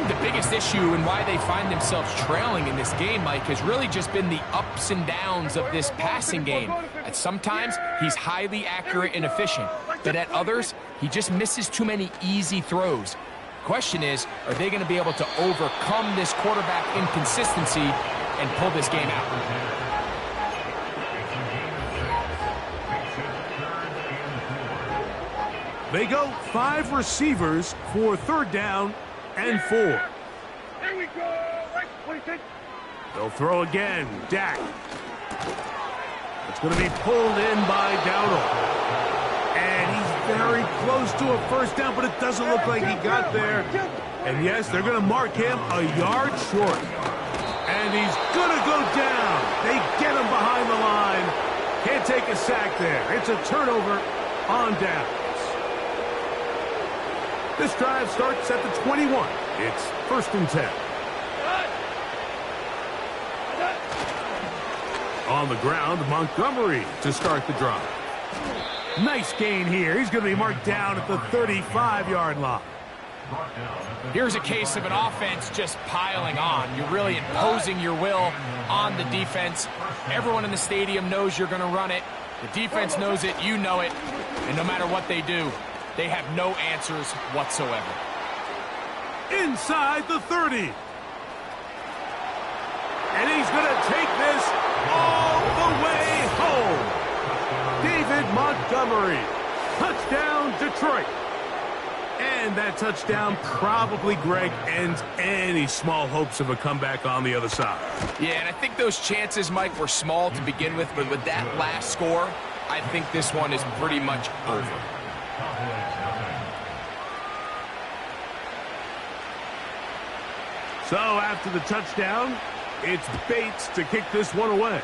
The biggest issue and why they find themselves trailing in this game, Mike, has really just been the ups and downs of this passing game. At sometimes, he's highly accurate and efficient, but at others, he just misses too many easy throws. The question is, are they going to be able to overcome this quarterback inconsistency and pull this game out? They go 5 receivers for 3rd down and 4. Here we go. 26. They'll throw again. Dak. It's going to be pulled in by Dowdle. And he's very close to a 1st down, but it doesn't look like he got there. And yes, they're going to mark him a yard short. And he's going to go down. They get him behind the line. Can't take a sack there. It's a turnover on downs. This drive starts at the 21. It's 1st and 10. On the ground, Montgomery to start the drive. Nice gain here. He's going to be marked down at the 35-yard line. Here's a case of an offense just piling on. You're really imposing your will on the defense. Everyone in the stadium knows you're going to run it. The defense knows it. You know it. And no matter what they do, they have no answers whatsoever. Inside the 30. And he's going to take this all the way home. David Montgomery. Touchdown, Detroit. And that touchdown probably, Greg, ends any small hopes of a comeback on the other side. Yeah, and I think those chances, Mike, were small to begin with, but with that last score, I think this one is pretty much over. So after the touchdown, it's Bates to kick this one away.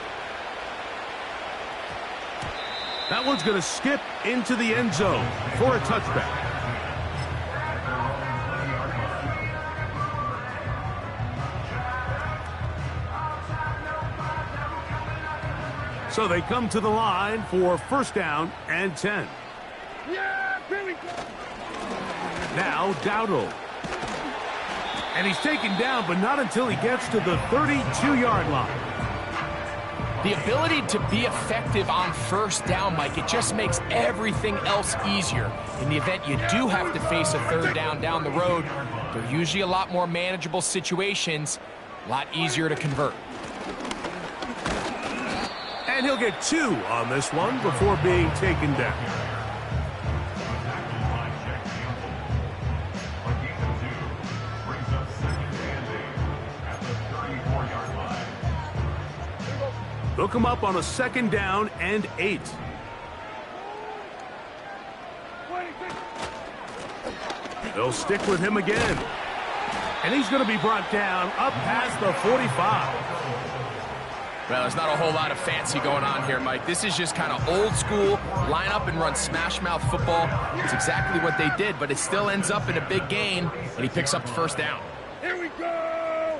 That one's going to skip into the end zone for a touchback. So they come to the line for first down and 10. Yeah, here we go. Now Dowdle. And he's taken down, but not until he gets to the 32-yard line. The ability to be effective on first down, Mike, it just makes everything else easier. In the event you do have to face a third down the road, they're usually a lot more manageable situations, a lot easier to convert. And he'll get 2 on this one before being taken down. They'll come up on a second down and 8. They'll stick with him again. And he's going to be brought down up past the 45. Well, there's not a whole lot of fancy going on here, Mike. This is just kind of old school, line up and run smash mouth football. It's exactly what they did, but it still ends up in a big gain, and he picks up the first down. Here we go.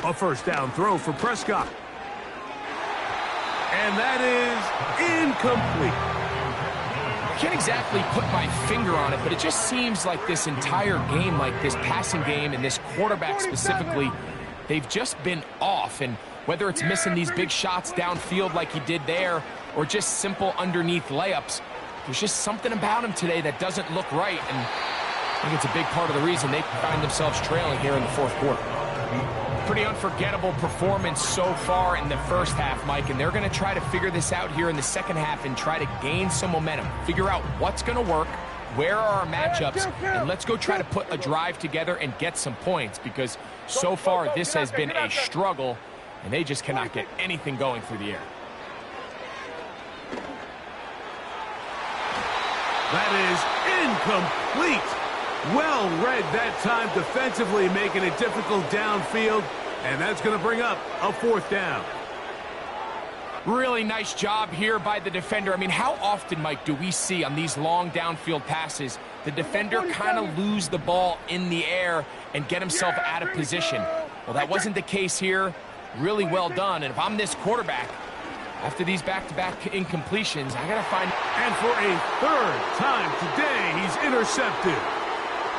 A first down throw for Prescott. And that is incomplete. I can't exactly put my finger on it, but it just seems like this entire game, like this passing game and this quarterback specifically, they've just been off. And whether it's missing these big shots downfield like he did there or just simple underneath layups, there's just something about him today that doesn't look right. And I think it's a big part of the reason they find themselves trailing here in the fourth quarter. Pretty unforgettable performance so far in the first half, Mike, and they're going to try to figure this out here in the second half and try to gain some momentum, figure out what's going to work, where are our matchups, and let's go try to put a drive together and get some points, because so far this has been a struggle, and they just cannot get anything going through the air. That is incomplete. Well read that time defensively, making it difficult downfield, and that's going to bring up a fourth down. Really nice job here by the defender. I mean, how often, Mike, do we see on these long downfield passes the defender kind of lose the ball in the air and get himself out of position? Well, that wasn't the case here. Really well done. And if I'm this quarterback, after these back-to-back incompletions, I got to find... And for a third time today, he's intercepted.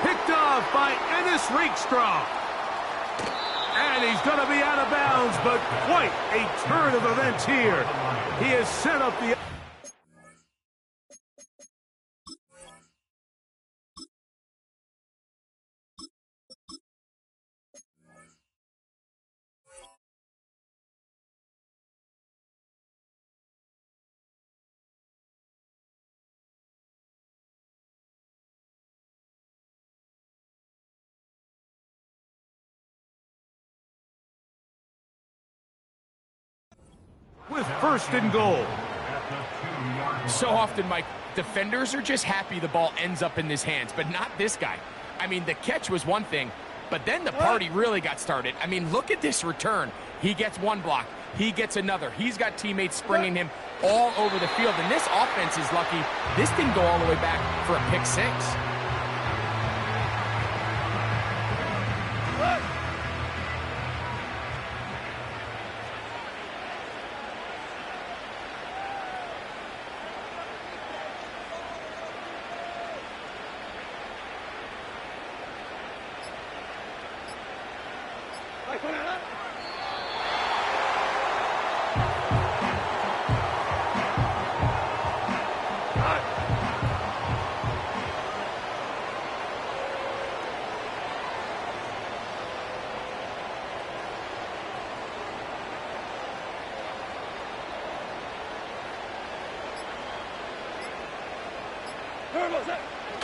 Picked off by Ennis Rakestraw. And he's going to be out of bounds, but quite a turn of events here. He has set up the... with first and goal. So often, Mike, defenders are just happy the ball ends up in his hands, but not this guy. I mean, the catch was one thing, but then the party really got started. I mean, look at this return. He gets one block. He gets another. He's got teammates springing him all over the field, and this offense is lucky. This didn't go all the way back for a pick six.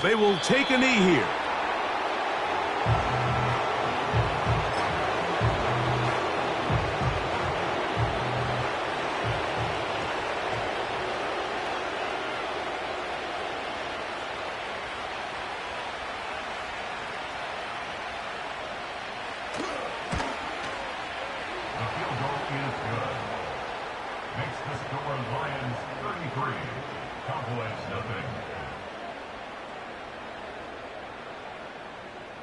They will take a knee here. The field goal is good. Makes the score Lions 33, Cowboys nothing.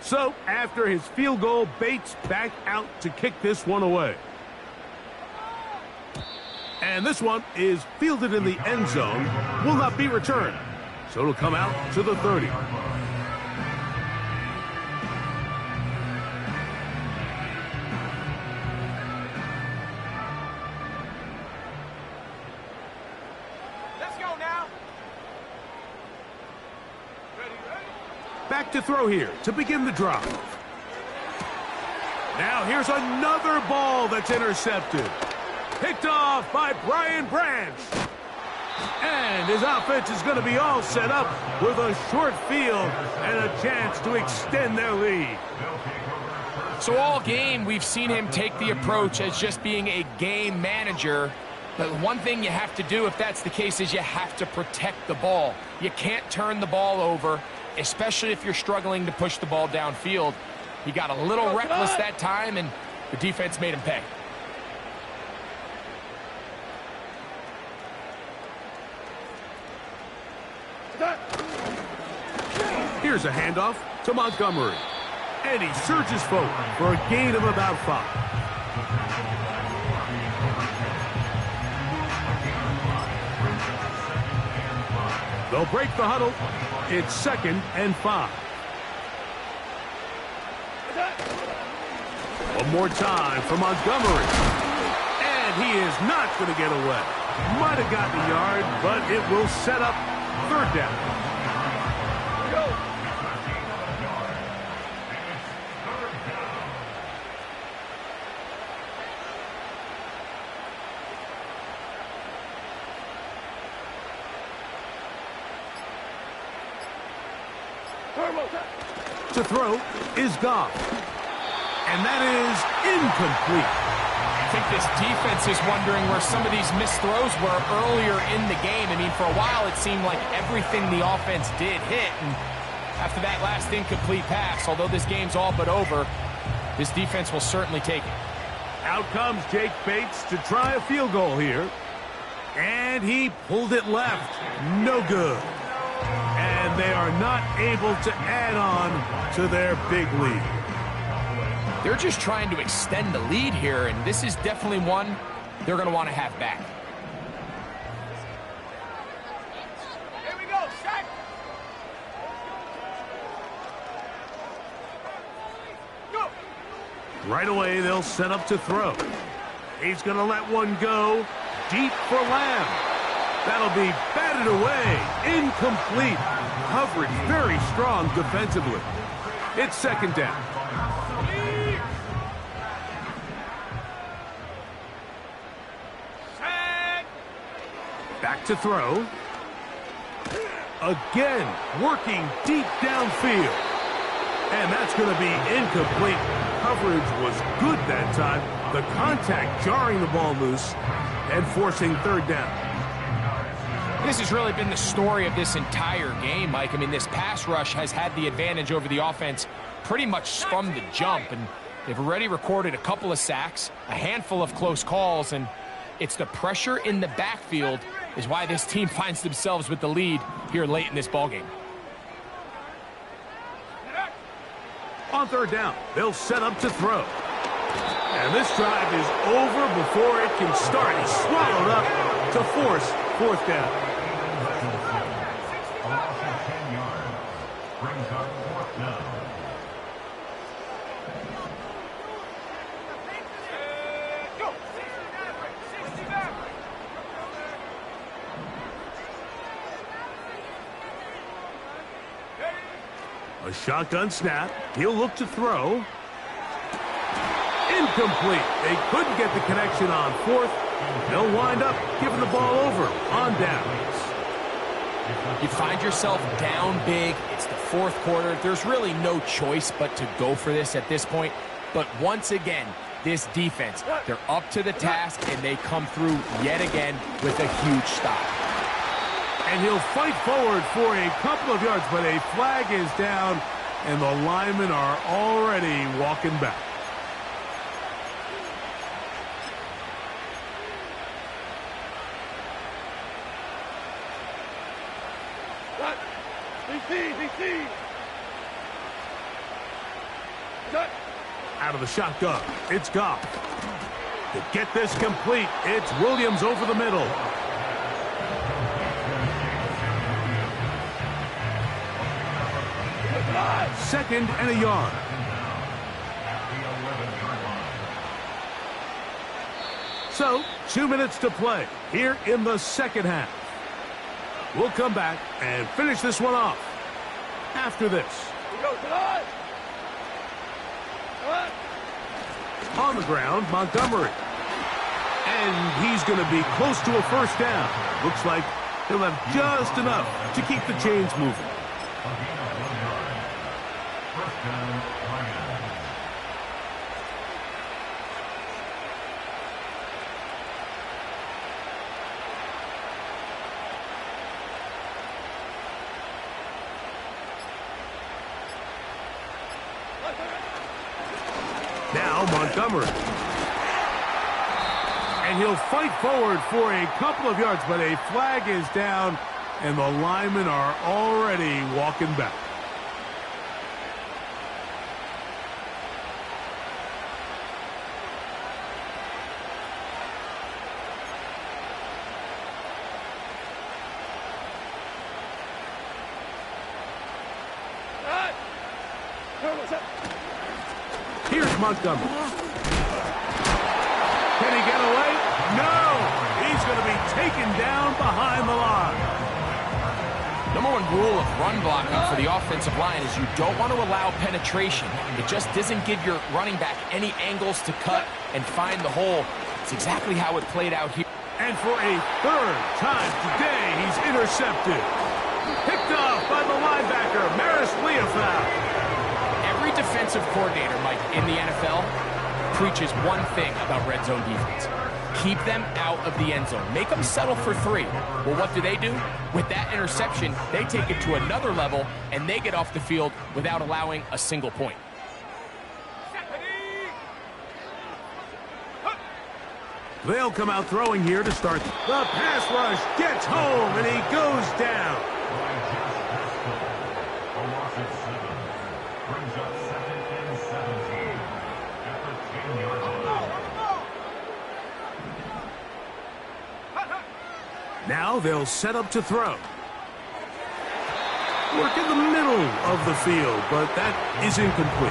So, after his field goal, Bates back out to kick this one away. And this one is fielded in the end zone, will not be returned. So it'll come out to the 30. Let's go now. Back to throw here to begin the drive. Now here's another ball that's intercepted. Picked off by Brian Branch. And his offense is going to be all set up with a short field and a chance to extend their lead. So all game, we've seen him take the approach as just being a game manager. But one thing you have to do if that's the case is you have to protect the ball. You can't turn the ball over, especially if you're struggling to push the ball downfield. He got a little reckless that time, and the defense made him pay. Here's a handoff to Montgomery. And he surges forward for a gain of about 5. They'll break the huddle. It's 2nd and 5. One more time for Montgomery. And he is not going to get away. Might have gotten a yard, but it will set up 3rd down. To throw is Goff. And that is incomplete. I think this defense is wondering where some of these missed throws were earlier in the game. I mean, for a while it seemed like everything the offense did hit. And after that last incomplete pass, although this game's all but over, this defense will certainly take it. Out comes Jake Bates to try a field goal here. And he pulled it left. No good. And they are not able to add on to their big lead. They're just trying to extend the lead here, and this is definitely one they're going to want to have back. Here we go, set. Go. Right away, they'll set up to throw. He's going to let one go deep for Lamb. That'll be batted away. Incomplete. Coverage very strong defensively. It's 2nd down. Back to throw. Again, working deep downfield. And that's going to be incomplete. Coverage was good that time. The contact jarring the ball loose and forcing 3rd down. This has really been the story of this entire game, Mike. I mean, this pass rush has had the advantage over the offense pretty much from the jump, and they've already recorded a couple of sacks, a handful of close calls, and it's the pressure in the backfield is why this team finds themselves with the lead here late in this ballgame. On 3rd down, they'll set up to throw. And this drive is over before it can start. He's swallowed up to force 4th down. A shotgun snap. He'll look to throw. Incomplete. They couldn't get the connection on 4th. They'll wind up giving the ball over on downs. You find yourself down big. It's the 4th quarter. There's really no choice but to go for this at this point. But once again, this defense, they're up to the task, and they come through yet again with a huge stop. And he'll fight forward for a couple of yards, but a flag is down, and the linemen are already walking back. Out of the shotgun, it's Goff. To get this complete, it's Williams over the middle. Second and a yard. So, 2 minutes to play here in the second half. We'll come back and finish this one off after this. On the ground, Montgomery. And he's going to be close to a first down. Looks like he'll have just enough to keep the chains moving. Now Montgomery. And he'll fight forward for a couple of yards, but a flag is down, and the linemen are already walking back. Here's Montgomery. Can he get away? No! He's going to be taken down behind the line. Number one rule of run blocking for the offensive line is you don't want to allow penetration. It just doesn't give your running back any angles to cut and find the hole. It's exactly how it played out here. And for a third time today, he's intercepted. Picked off by the linebacker, Maris Leofau. Every defensive coordinator, Mike, in the NFL preaches one thing about red zone defense. Keep them out of the end zone. Make them settle for 3. Well, what do? With that interception, they take it to another level, and they get off the field without allowing a single point. They'll come out throwing here to start. The pass rush gets home, and he goes down. Now they'll set up to throw. Work in the middle of the field, but that is incomplete.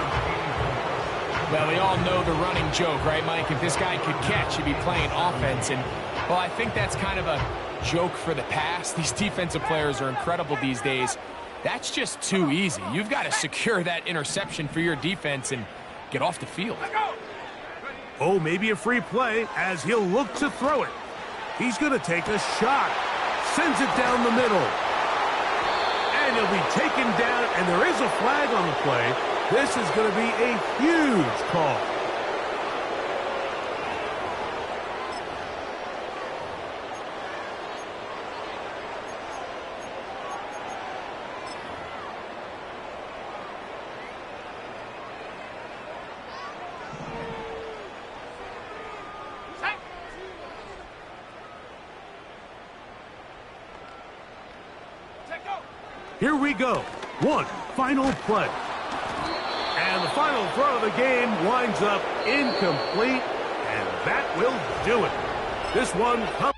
Well, we all know the running joke, right, Mike? If this guy could catch, he'd be playing offense. And, well, I think that's kind of a joke for the past. These defensive players are incredible these days. That's just too easy. You've got to secure that interception for your defense and get off the field. Oh, maybe a free play as he'll look to throw it. He's going to take a shot. Sends it down the middle. And he'll be taken down, and there is a flag on the play. This is going to be a huge call. Here we go. One final play. And the final throw of the game winds up incomplete, and that will do it. This one comes.